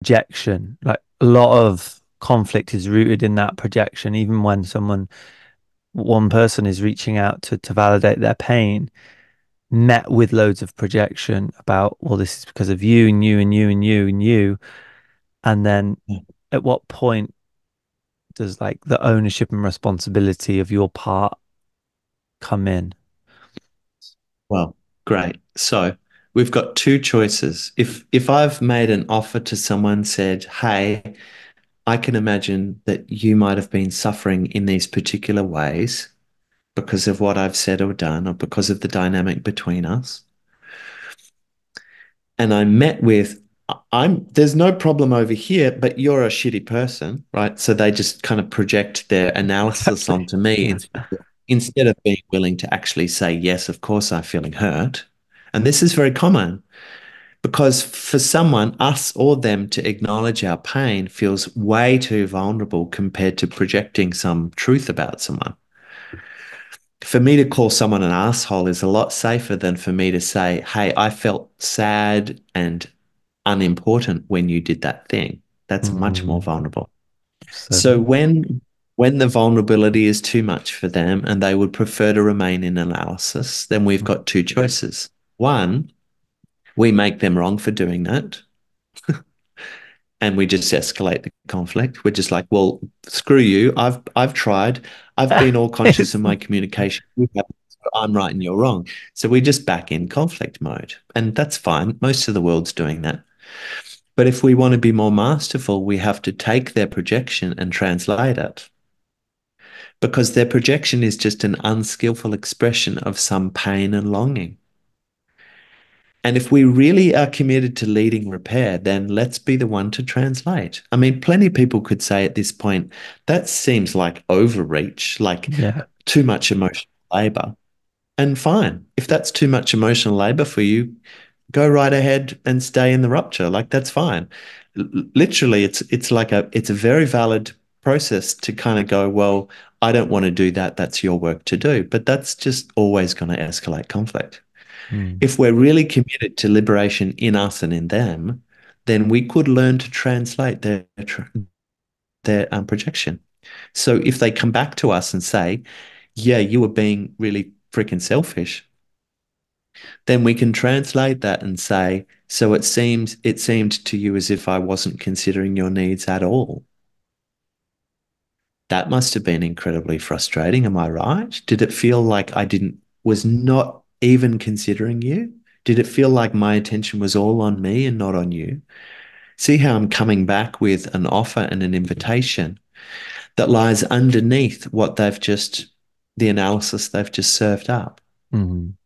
projection. Like a lot of conflict is rooted in that projection, even when one person is reaching out to validate their pain, met with loads of projection about, well, this is because of you and you and you and you and you. And then at what point does like the ownership and responsibility of your part come in? Well, great. So we've got two choices. If I've made an offer to someone, said, "Hey, I can imagine that you might have been suffering in these particular ways because of what I've said or done, or because of the dynamic between us." And I'm met with, I'm there's no problem over here, but you're a shitty person, right? So they just kind of project their analysis Exactly. onto me Yeah. instead of being willing to actually say, yes, of course I'm feeling hurt. And this is very common because for someone, us or them, to acknowledge our pain feels way too vulnerable compared to projecting some truth about someone. For me to call someone an asshole is a lot safer than for me to say, hey, I felt sad and unimportant when you did that thing. That's much more Mm, vulnerable. So absolutely. when the vulnerability is too much for them and they would prefer to remain in analysis, then we've got two choices. One, we make them wrong for doing that and we just escalate the conflict. We're just like, well, screw you. I've tried. I've been all conscious It's, of my communication. I'm right and you're wrong. So we just back in conflict mode. And that's fine. Most of the world's doing that. But if we want to be more masterful, we have to take their projection and translate it because their projection is just an unskillful expression of some pain and longing. And if we really are committed to leading repair, then let's be the one to translate. I mean, plenty of people could say at this point, that seems like overreach, like yeah. too much emotional labor. And fine, if that's too much emotional labor for you, go right ahead and stay in the rupture. Like that's fine. Literally, it's like it's a very valid process to kind of go, well, I don't want to do that. That's your work to do. But that's just always going to escalate conflict. Mm, If we're really committed to liberation in us and in them, then we could learn to translate their projection. So if they come back to us and say, "Yeah, you were being really freaking selfish," then we can translate that and say, "So it seemed to you as if I wasn't considering your needs at all. That must have been incredibly frustrating. Am I right? Did it feel like I didn't was not even considering you? Did it feel like my attention was all on me and not on you?" See how I'm coming back with an offer and an invitation that lies underneath what the analysis they've just served up. mm.